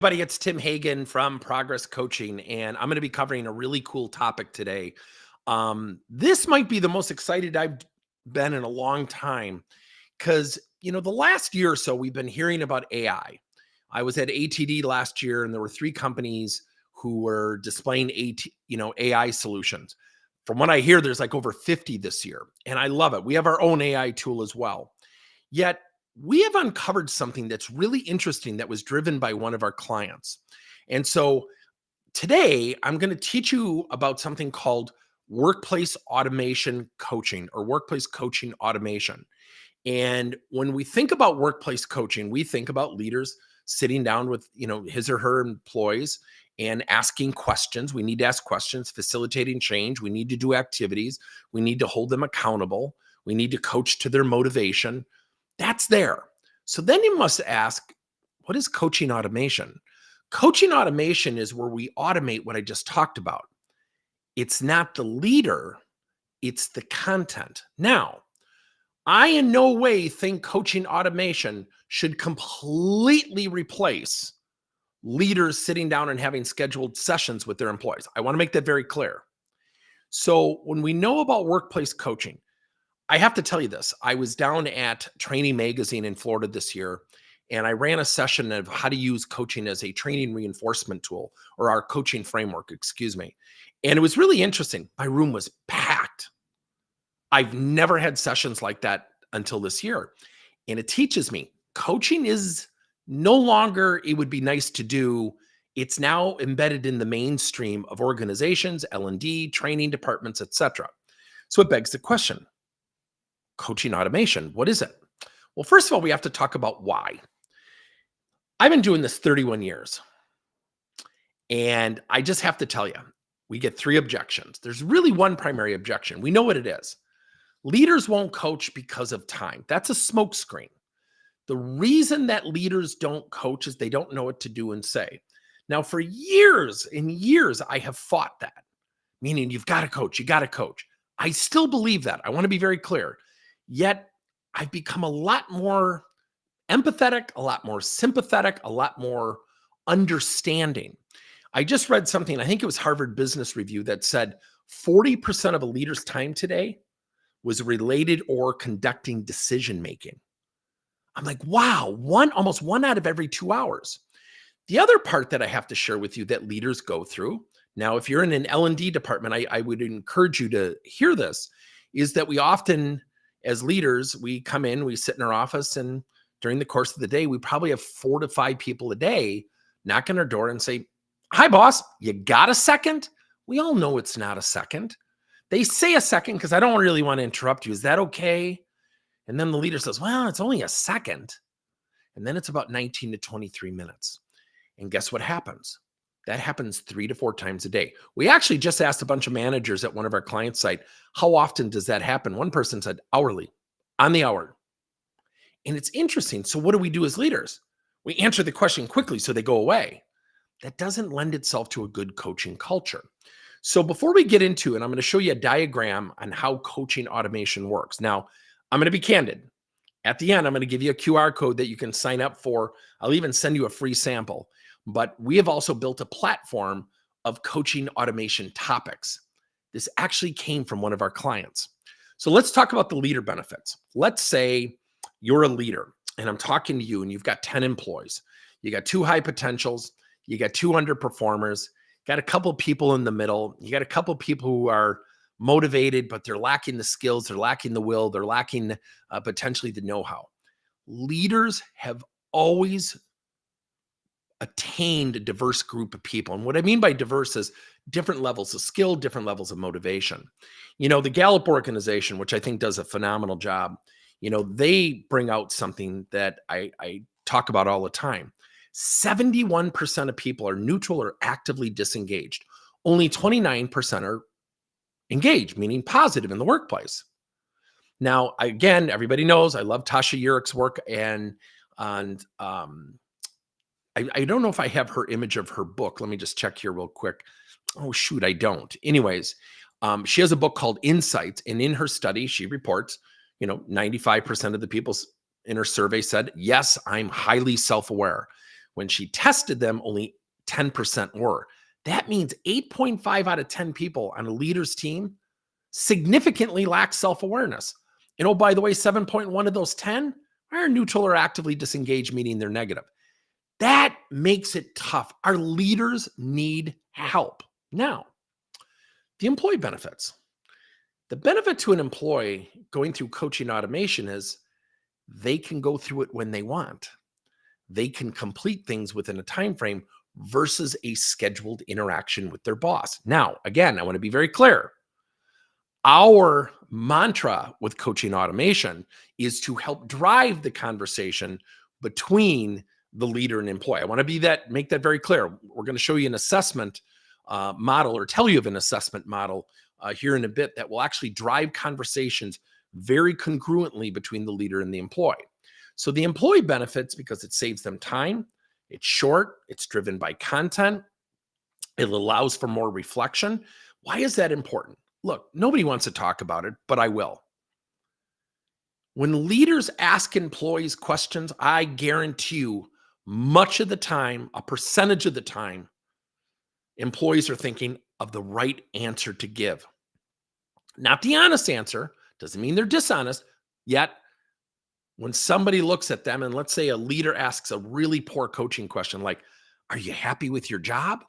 Everybody, it's Tim Hagen from Progress Coaching, and I'm going to be covering a really cool topic today. This might be the most excited I've been in a long time because, the last year or so, we've been hearing about AI. I was at ATD last year, and there were three companies who were displaying AI solutions. From what I hear, there's like over 50 this year, and I love it. We have our own AI tool as well. Yet, we have uncovered something that's really interesting that was driven by one of our clients. And so today I'm going to teach you about something called workplace automation coaching or workplace coaching automation. And when we think about workplace coaching, we think about leaders sitting down with, his or her employees and asking questions. We need to ask questions, facilitating change. We need to do activities. We need to hold them accountable. We need to coach to their motivation. That's there. So then you must ask, what is coaching automation? Coaching automation is where we automate what I just talked about. It's not the leader, it's the content. Now, I in no way think coaching automation should completely replace leaders sitting down and having scheduled sessions with their employees. I want to make that very clear. So when we know about workplace coaching, I have to tell you this. I was down at Training Magazine in Florida this year, and I ran a session of how to use coaching as a training reinforcement tool, or our coaching framework, excuse me. And it was really interesting. My room was packed. I've never had sessions like that until this year. And it teaches me coaching is no longer, it would be nice to do. It's now embedded in the mainstream of organizations, L&D, training departments, etc. So it begs the question, coaching automation, what is it? Well, first of all, we have to talk about why. I've been doing this 31 years. And I just have to tell you, we get three objections. There's really one primary objection. We know what it is. Leaders won't coach because of time. That's a smokescreen. The reason that leaders don't coach is they don't know what to do and say. Now, for years and years, I have fought that, meaning you've got to coach, you got to coach. I still believe that. I want to be very clear. Yet I've become a lot more empathetic, a lot more sympathetic, a lot more understanding. I just read something, I think it was Harvard Business Review, that said 40% of a leader's time today was related or conducting decision making. I'm like, wow, almost one out of every 2 hours. The other part that I have to share with you that leaders go through, now if you're in an L&D department, I would encourage you to hear this, is that we often, as leaders, we come in, we sit in our office, and during the course of the day, we probably have 4 to 5 people a day knock on our door and say, hi, boss, you got a second? We all know it's not a second. They say a second because I don't really want to interrupt you. Is that okay? And then the leader says, well, it's only a second. And then it's about 19 to 23 minutes. And guess what happens? That happens 3 to 4 times a day. We actually just asked a bunch of managers at one of our client site, how often does that happen? One person said hourly, on the hour. And it's interesting. So what do we do as leaders? We answer the question quickly so they go away. That doesn't lend itself to a good coaching culture. So before we get into it, I'm going to show you a diagram on how coaching automation works. Now, I'm going to be candid. At the end, I'm going to give you a QR code that you can sign up for. I'll even send you a free sample. But we have also built a platform of coaching automation topics. This actually came from one of our clients. So let's talk about the leader benefits. Let's say you're a leader and I'm talking to you and you've got 10 employees. You got 2 high potentials. You got 2 underperformers. Got a couple people in the middle. You got a couple people who are motivated, but they're lacking the skills. They're lacking the will. They're lacking potentially the know-how. Leaders have always attained a diverse group of people. And what I mean by diverse is different levels of skill, different levels of motivation. The Gallup organization, which I think does a phenomenal job, they bring out something that I talk about all the time. 71% of people are neutral or actively disengaged. Only 29% are engaged, meaning positive in the workplace. Now, again, everybody knows I love 𝗖cie %𝗰𝗵𝗶 work, and I don't know if I have her image of her book. Let me just check here real quick. Oh, shoot, I don't. Anyways, she has a book called Insights, and in her study, she reports, 95% of the people in her survey said, yes, I'm highly self-aware. When she tested them, only 10% were. That means 8.5 out of 10 people on a leader's team significantly lack self-awareness. And oh, by the way, 7.1 of those 10 are neutral or actively disengaged, meaning they're negative. That makes it tough. Our leaders need help. Now, the employee benefits. The benefit to an employee going through coaching automation is they can go through it when they want. They can complete things within a time frame versus a scheduled interaction with their boss. Now, again, I want to be very clear. Our mantra with coaching automation is to help drive the conversation between the leader and employee. I want to make that very clear. We're going to show you an assessment model, or tell you of an assessment model here in a bit, that will actually drive conversations very congruently between the leader and the employee. So the employee benefits because it saves them time. It's short. It's driven by content. It allows for more reflection. Why is that important? Look, nobody wants to talk about it, but I will. When leaders ask employees questions, I guarantee you, much of the time, a percentage of the time, employees are thinking of the right answer to give. Not the honest answer. Doesn't mean they're dishonest. Yet, when somebody looks at them, and let's say a leader asks a really poor coaching question like, are you happy with your job?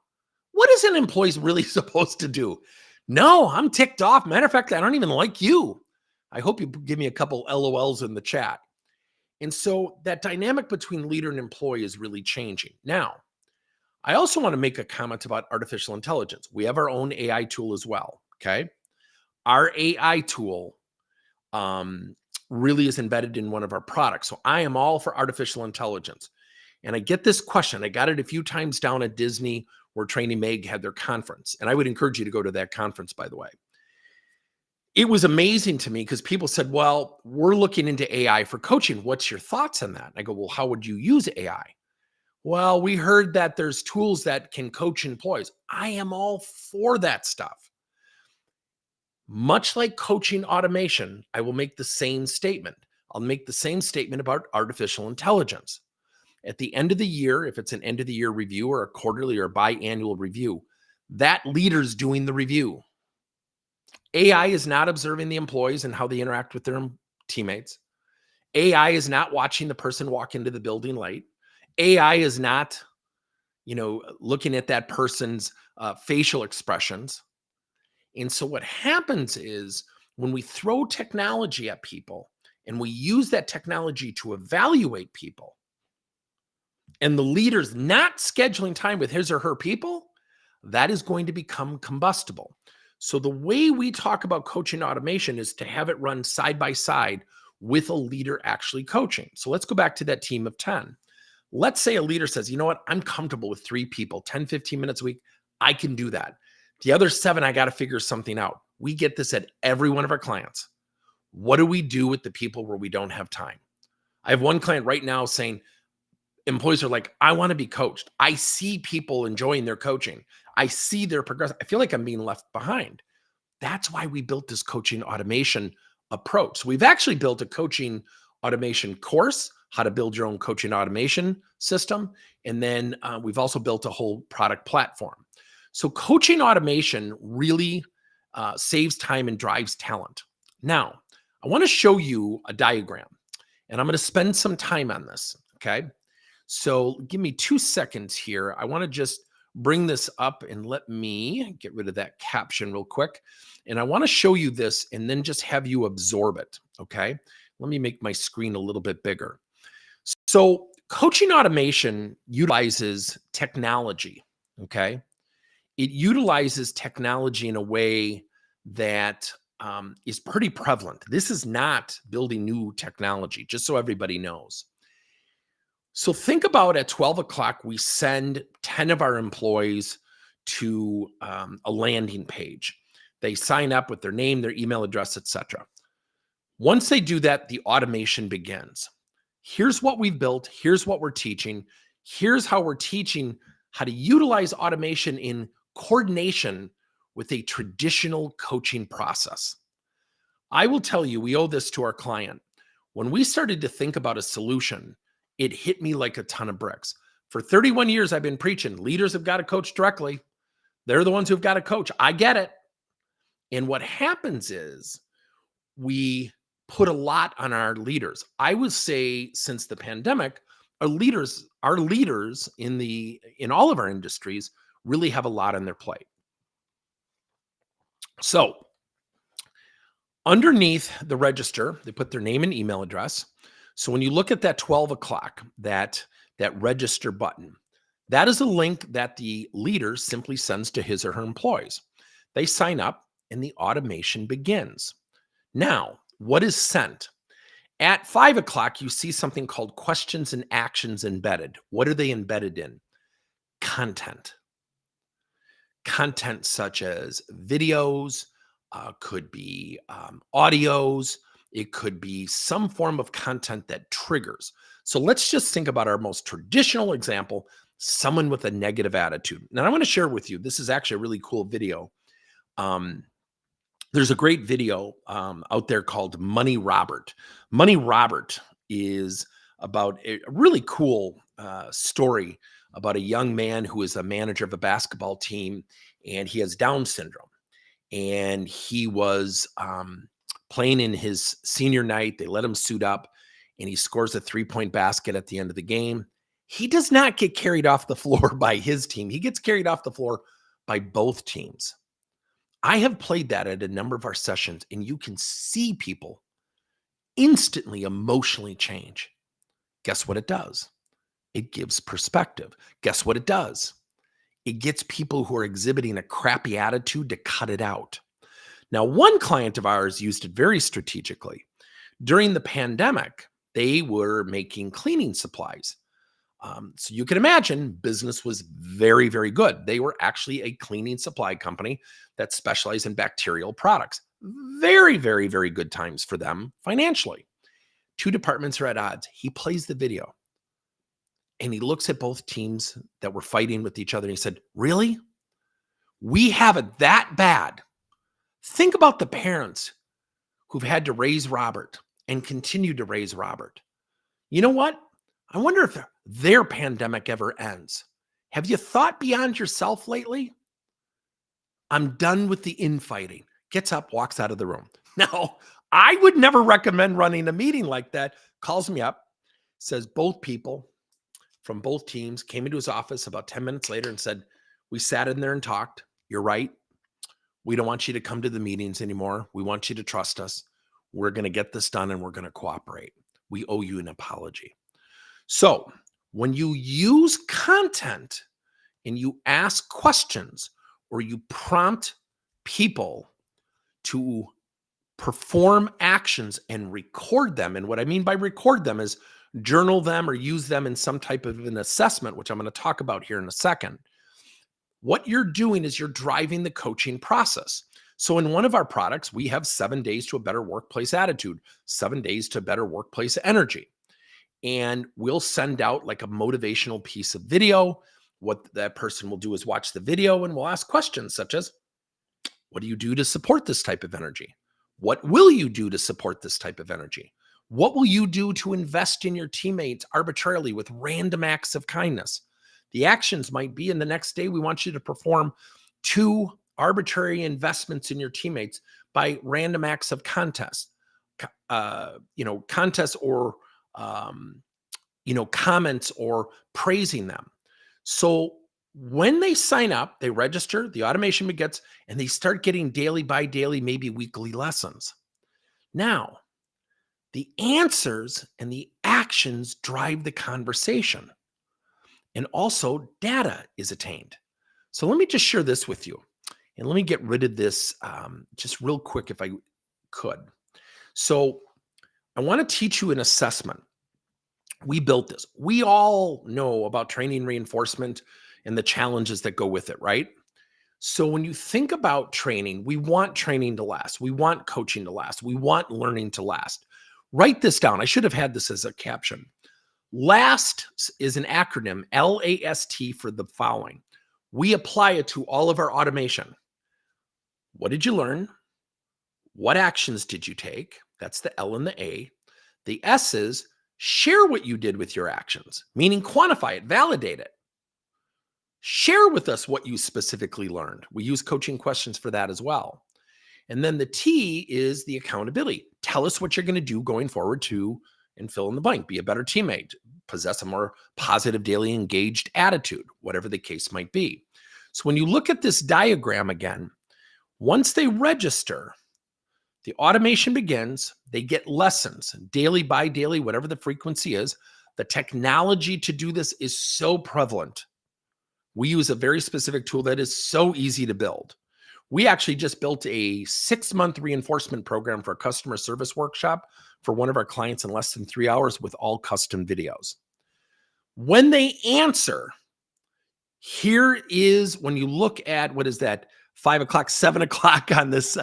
What is an employee really supposed to do? No, I'm ticked off. Matter of fact, I don't even like you. I hope you give me a couple LOLs in the chat. And so that dynamic between leader and employee is really changing. Now, I also want to make a comment about artificial intelligence. We have our own AI tool as well, okay? Our AI tool really is embedded in one of our products. So I am all for artificial intelligence. And I get this question. I got it a few times down at Disney, where Training Meg had their conference. And I would encourage you to go to that conference, by the way. It was amazing to me because people said, well, we're looking into AI for coaching. What's your thoughts on that? And I go, well, how would you use AI? Well, we heard that there's tools that can coach employees. I am all for that stuff. Much like coaching automation, I will make the same statement. I'll make the same statement about artificial intelligence. At the end of the year, if it's an end of the year review or a quarterly or biannual review, that leader's doing the review. AI is not observing the employees and how they interact with their teammates. AI is not watching the person walk into the building late. AI is not, looking at that person's facial expressions. And so what happens is when we throw technology at people and we use that technology to evaluate people, and the leader's not scheduling time with his or her people, that is going to become combustible. So the way we talk about coaching automation is to have it run side by side with a leader actually coaching. So let's go back to that team of 10. Let's say a leader says, you know what, I'm comfortable with 3 people, 10, 15 minutes a week. I can do that. The other 7, I got to figure something out. We get this at every one of our clients. What do we do with the people where we don't have time? I have one client right now saying, employees are like, I want to be coached. I see people enjoying their coaching. I see their progress. I feel like I'm being left behind. That's why we built this coaching automation approach. So we've actually built a coaching automation course, how to build your own coaching automation system. And then we've also built a whole product platform. So coaching automation really saves time and drives talent. Now, I want to show you a diagram, and I'm going to spend some time on this, okay? So give me 2 seconds here. I want to just bring this up and let me get rid of that caption real quick. And I want to show you this and then just have you absorb it, okay? Let me make my screen a little bit bigger. So coaching automation utilizes technology, okay? It utilizes technology in a way that is pretty prevalent. This is not building new technology, just so everybody knows. So think about at 12 o'clock, we send 10 of our employees to a landing page. They sign up with their name, their email address, etc. Once they do that, the automation begins. Here's what we've built. Here's what we're teaching. Here's how we're teaching how to utilize automation in coordination with a traditional coaching process. I will tell you, we owe this to our client. When we started to think about a solution, it hit me like a ton of bricks. For 31 years, I've been preaching leaders have got to coach directly. They're the ones who've got to coach. I get it. And what happens is we put a lot on our leaders. I would say since the pandemic, our leaders in all of our industries really have a lot on their plate. So underneath the register, they put their name and email address. So when you look at that 12 o'clock, that register button, that is a link that the leader simply sends to his or her employees. They sign up and the automation begins. Now, what is sent? At 5 o'clock, you see something called questions and actions embedded. What are they embedded in? Content. Content such as videos, could be audios, it could be some form of content that triggers. So let's just think about our most traditional example, someone with a negative attitude. Now I want to share with you, this is actually a really cool video. There's a great video out there called Money Robert. Money Robert is about a really cool story about a young man who is a manager of a basketball team, and he has Down syndrome. And he was playing in his senior night. They let him suit up, and he scores a 3-point basket at the end of the game. He does not get carried off the floor by his team. He gets carried off the floor by both teams. I have played that at a number of our sessions, and you can see people instantly emotionally change. Guess what it does? It gives perspective. Guess what it does? It gets people who are exhibiting a crappy attitude to cut it out. Now, one client of ours used it very strategically. During the pandemic, they were making cleaning supplies. So you can imagine business was very, very good. They were actually a cleaning supply company that specialized in bacterial products. Very, very, very good times for them financially. Two departments are at odds. He plays the video and he looks at both teams that were fighting with each other. And he said, really? We have it that bad? Think about the parents who've had to raise Robert and continue to raise Robert. You know what? I wonder if their pandemic ever ends. Have you thought beyond yourself lately? I'm done with the infighting. Gets up, walks out of the room. Now, I would never recommend running a meeting like that. Calls me up, says both people from both teams came into his office about 10 minutes later and said, we sat in there and talked. You're right. We don't want you to come to the meetings anymore. We want you to trust us. We're going to get this done and we're going to cooperate. We owe you an apology. So when you use content and you ask questions or you prompt people to perform actions and record them, and what I mean by record them is journal them or use them in some type of an assessment, which I'm going to talk about here in a second. What you're doing is you're driving the coaching process. So in one of our products, we have 7 days to a better workplace attitude, 7 days to better workplace energy. And we'll send out like a motivational piece of video. What that person will do is watch the video and we'll ask questions such as, what do you do to support this type of energy? What will you do to support this type of energy? What will you do to invest in your teammates arbitrarily with random acts of kindness? The actions might be in the next day, we want you to perform 2 arbitrary investments in your teammates by random acts of contests or comments or praising them. So when they sign up, they register, the automation begins, and they start getting daily by daily, maybe weekly lessons. Now, the answers and the actions drive the conversation. And also data is attained. So let me just share this with you. And let me get rid of this just real quick if I could. So I want to teach you an assessment. We built this. We all know about training reinforcement and the challenges that go with it, right? So when you think about training, we want training to last. We want coaching to last. We want learning to last. Write this down. I should have had this as a caption. LAST is an acronym, LAST, for the following. We apply it to all of our automation. What did you learn? What actions did you take? That's the L and the A. The S is, Share what you did with your actions, meaning quantify it, validate it. Share with us what you specifically learned. We use coaching questions for that as well. And then the T is the accountability. Tell us what you're going to do going forward to, and fill in the blank, be a better teammate, possess a more positive, daily engaged attitude, whatever the case might be. So when you look at this diagram again, once they register, the automation begins. They get lessons daily by daily, whatever the frequency is. The technology to do this is so prevalent. We use a very specific tool that is so easy to build. We actually just built a 6-month reinforcement program for a customer service workshop for one of our clients in less than 3 hours with all custom videos. When they answer, here is when you look at, what is that, 5 o'clock, 7 o'clock on this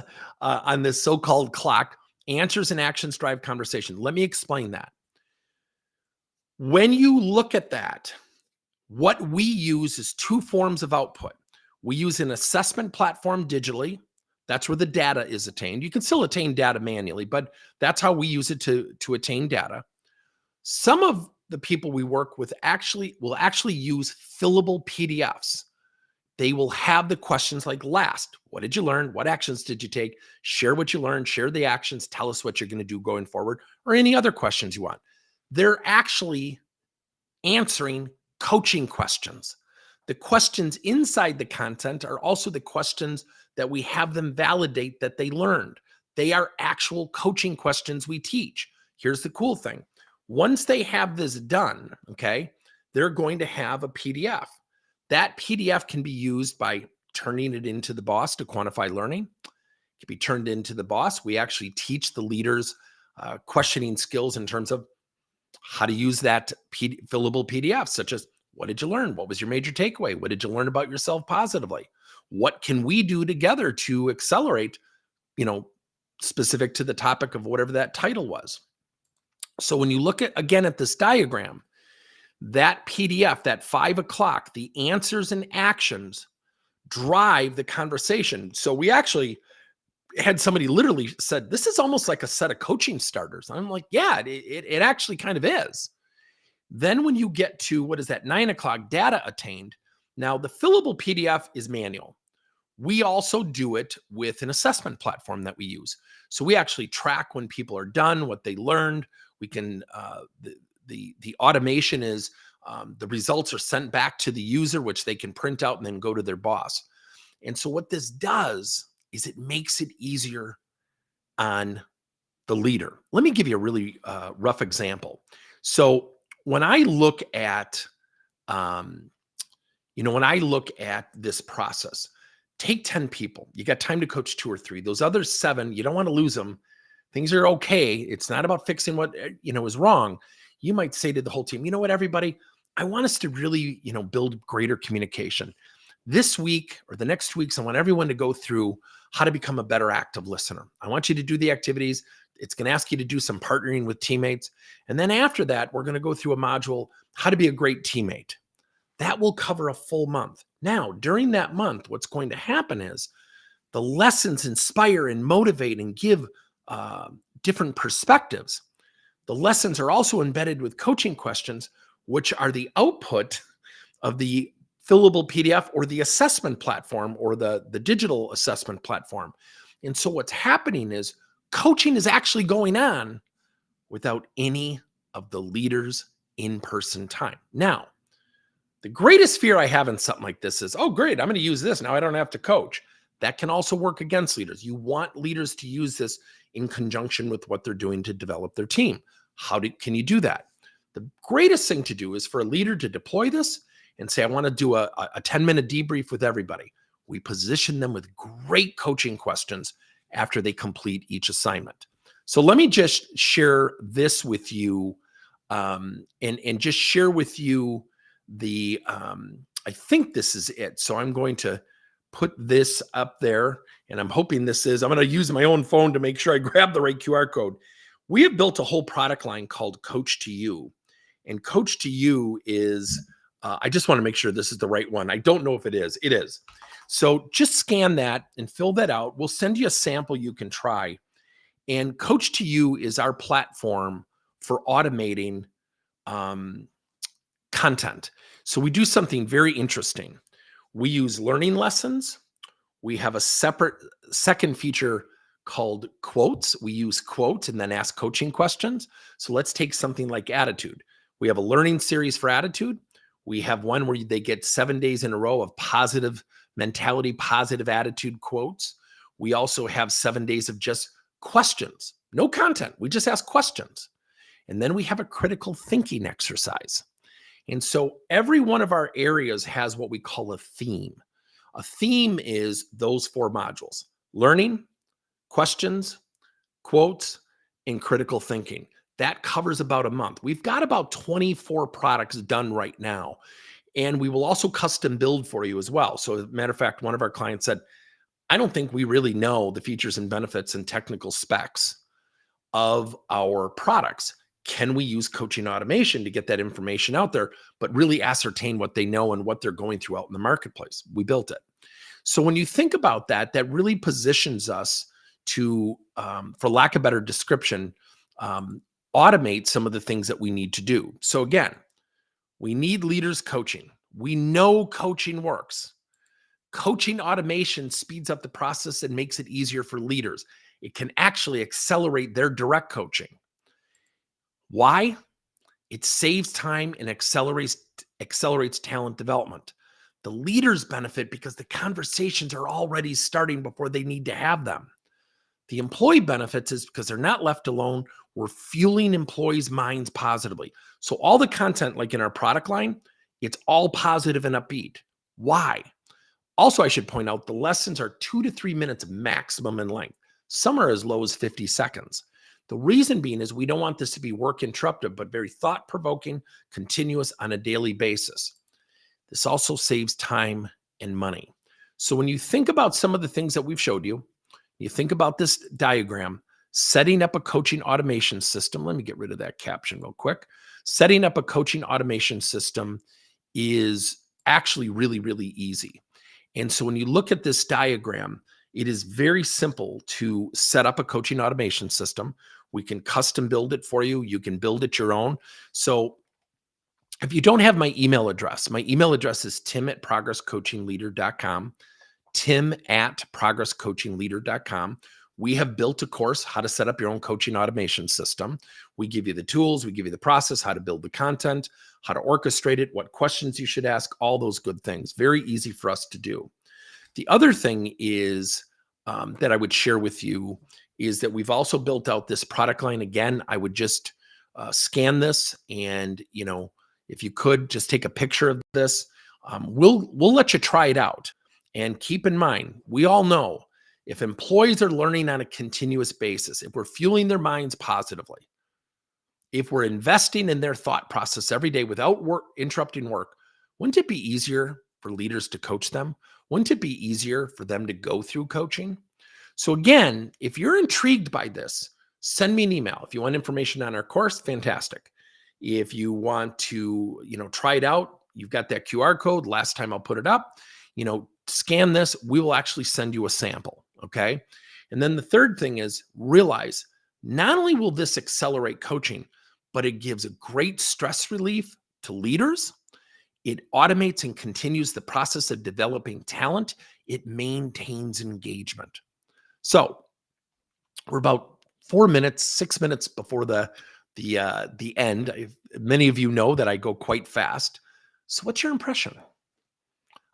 so-called clock, answers and actions drive conversation. Let me explain that. When you look at that, what we use is 2 forms of output. We use an assessment platform digitally. That's where the data is attained. You can still attain data manually, but that's how we use it to attain data. Some of the people we work with will actually use fillable PDFs. They will have the questions like last, what did you learn? What actions did you take? Share what you learned, share the actions, tell us what you're going to do going forward, or any other questions you want. They're actually answering coaching questions. The questions inside the content are also the questions that we have them validate that they learned. They are actual coaching questions we teach. Here's the cool thing. Once they have this done, okay, they're going to have a PDF. That PDF can be used by turning it into the boss to quantify learning. It can be turned into the boss. We actually teach the leaders questioning skills in terms of how to use that fillable PDF, such as, what did you learn? What was your major takeaway? What did you learn about yourself positively? What can we do together to accelerate, specific to the topic of whatever that title was? So when you look at this diagram, that PDF, that 5 o'clock, the answers and actions drive the conversation. So we actually had somebody literally said, this is almost like a set of coaching starters. I'm like, yeah, it actually kind of is. Then when you get to, 9 o'clock, data attained. Now the fillable PDF is manual. We also do it with an assessment platform that we use. So we actually track when people are done, what they learned. We can, the automation is, the results are sent back to the user, which they can print out and then go to their boss. And so what this does is it makes it easier on the leader. Let me give you a really rough example. So when I look at, this process, take 10 people. You got time to coach 2 or 3. Those other 7, you don't want to lose them. Things are okay. It's not about fixing what is wrong. You might say to the whole team, you know what, everybody, I want us to really, build greater communication. This week or the next 2 weeks, I want everyone to go through how to become a better active listener. I want you to do the activities. It's going to ask you to do some partnering with teammates. And then after that, we're going to go through a module, how to be a great teammate. That will cover a full month. Now, during that month, what's going to happen is the lessons inspire and motivate and give different perspectives. The lessons are also embedded with coaching questions, which are the output of the fillable PDF or the assessment platform or the digital assessment platform. And so what's happening is coaching is actually going on without any of the leaders' in-person time. Now, the greatest fear I have in something like this is, oh, great, I'm going to use this. Now I don't have to coach. That can also work against leaders. You want leaders to use this in conjunction with what they're doing to develop their team. Can you do that? The greatest thing to do is for a leader to deploy this and say, I want to do a 10-minute debrief with everybody. We position them with great coaching questions after they complete each assignment. So let me just share this with you and just share with you the, I think this is it. So I'm going to put this up there and I'm hoping I'm going to use my own phone to make sure I grab the right QR code. We have built a whole product line called Coach to You. And Coach to You is, I just want to make sure this is the right one. I don't know if it is. It is. So just scan that and fill that out. We'll send you a sample you can try. And Coach to You is our platform for automating content. So we do something very interesting. We use learning lessons. We have a separate second feature called quotes. We use quotes and then ask coaching questions. So let's take something like attitude. We have a learning series for attitude. We have one where they get 7 days in a row of positive mentality, positive attitude quotes. We also have 7 days of just questions, no content. We just ask questions. And then we have a critical thinking exercise. And so every one of our areas has what we call a theme. A theme is those 4 modules: learning, questions, quotes, and critical thinking. That covers about a month. We've got about 24 products done right now. And we will also custom build for you as well. So as a matter of fact, one of our clients said, I don't think we really know the features and benefits and technical specs of our products. Can we use coaching automation to get that information out there, but really ascertain what they know and what they're going through out in the marketplace? We built it. So when you think about that, that really positions us to, for lack of a better description, automate some of the things that we need to do. So again, we need leaders coaching. We know coaching works. Coaching automation speeds up the process and makes it easier for leaders. It can actually accelerate their direct coaching. Why? It saves time and accelerates talent development. The leaders benefit because the conversations are already starting before they need to have them. The employee benefits is because they're not left alone. We're fueling employees' minds positively. So all the content, like in our product line, it's all positive and upbeat. Why? Also, I should point out the lessons are 2 to 3 minutes maximum in length. Some are as low as 50 seconds. The reason being is we don't want this to be work interruptive, but very thought-provoking, continuous on a daily basis. This also saves time and money. So when you think about some of the things that we've showed you, you think about this diagram, setting up a coaching automation system. Let me get rid of that caption real quick. Setting up a coaching automation system is actually really, really easy. And so when you look at this diagram, it is very simple to set up a coaching automation system. We can custom build it for you. You can build it your own. So if you don't have my email address is tim@progresscoachingleader.com, tim@progresscoachingleader.com. We have built a course, how to set up your own coaching automation system. We give you the tools, we give you the process, how to build the content, how to orchestrate it, what questions you should ask, all those good things. Very easy for us to do. The other thing is that I would share with you is that we've also built out this product line. Again, I would just scan this, and if you could just take a picture of this, we'll let you try it out. And keep in mind, we all know if employees are learning on a continuous basis, if we're fueling their minds positively, if we're investing in their thought process every day without interrupting work, wouldn't it be easier for leaders to coach them? Wouldn't it be easier for them to go through coaching? So again, if you're intrigued by this, send me an email. If you want information on our course, fantastic. If you want to, try it out, you've got that QR code. Last time I'll put it up, scan this. We will actually send you a sample. Okay. And then the third thing is realize not only will this accelerate coaching, but it gives a great stress relief to leaders. It automates and continues the process of developing talent. It maintains engagement. So we're about 6 minutes before the end. Many of you know that I go quite fast. So what's your impression?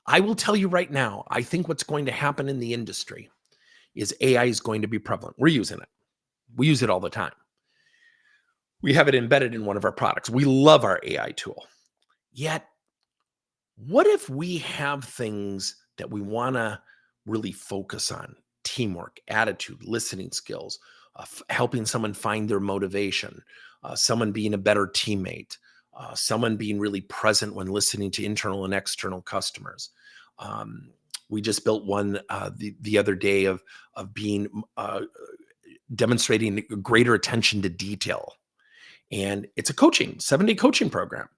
I will tell you right now, I think what's going to happen in the industry is AI is going to be prevalent. We're using it. We use it all the time. We have it embedded in one of our products. We love our AI tool. Yet, what if we have things that we want to really focus on? Teamwork, attitude, listening skills, helping someone find their motivation, someone being a better teammate, someone being really present when listening to internal and external customers. We just built one the other day of being demonstrating greater attention to detail. And it's a 7-day coaching program.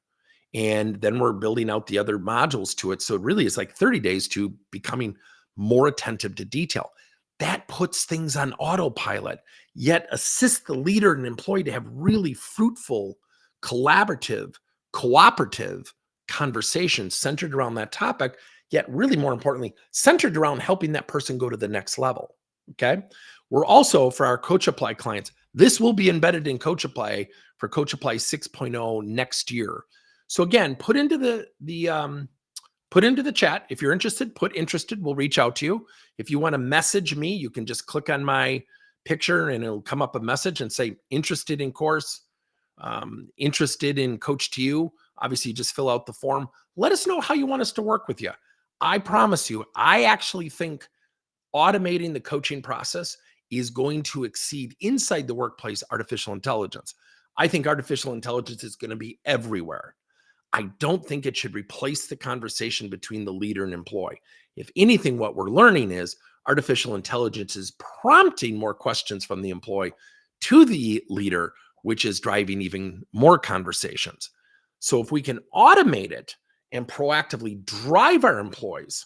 And then we're building out the other modules to it. So it really is like 30 days to becoming more attentive to detail. that puts things on autopilot, yet assists the leader and employee to have really fruitful, collaborative, cooperative conversations centered around that topic, yet really more importantly, centered around helping that person go to the next level. Okay. We're also, for our Coach Apply clients, this will be embedded in Coach Apply for Coach Apply 6.0 next year. So again, put into the chat. If you're interested, put interested. We'll reach out to you. If you want to message me, you can just click on my picture and it'll come up a message and say interested in course, interested in Coach to You. Obviously, you just fill out the form. Let us know how you want us to work with you. I promise you, I actually think automating the coaching process is going to exceed inside the workplace artificial intelligence. I think artificial intelligence is going to be everywhere. I don't think it should replace the conversation between the leader and employee. If anything, what we're learning is artificial intelligence is prompting more questions from the employee to the leader, which is driving even more conversations. So if we can automate it and proactively drive our employees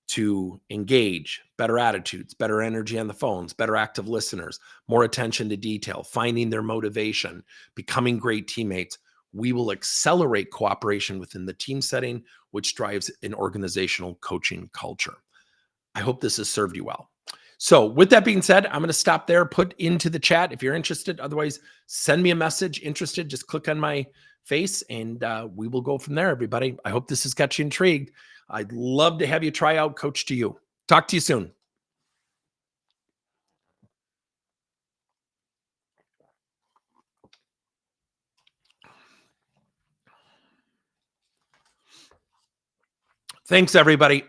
to engage, better attitudes, better energy on the phones, better active listeners, more attention to detail, finding their motivation, becoming great teammates, we will accelerate cooperation within the team setting, which drives an organizational coaching culture. I hope this has served you well. So with that being said, I'm going to stop there, put into the chat if you're interested. Otherwise, send me a message. Interested, just click on my face and we will go from there, everybody. I hope this has got you intrigued. I'd love to have you try out Coach to You. Talk to you soon. Thanks, everybody.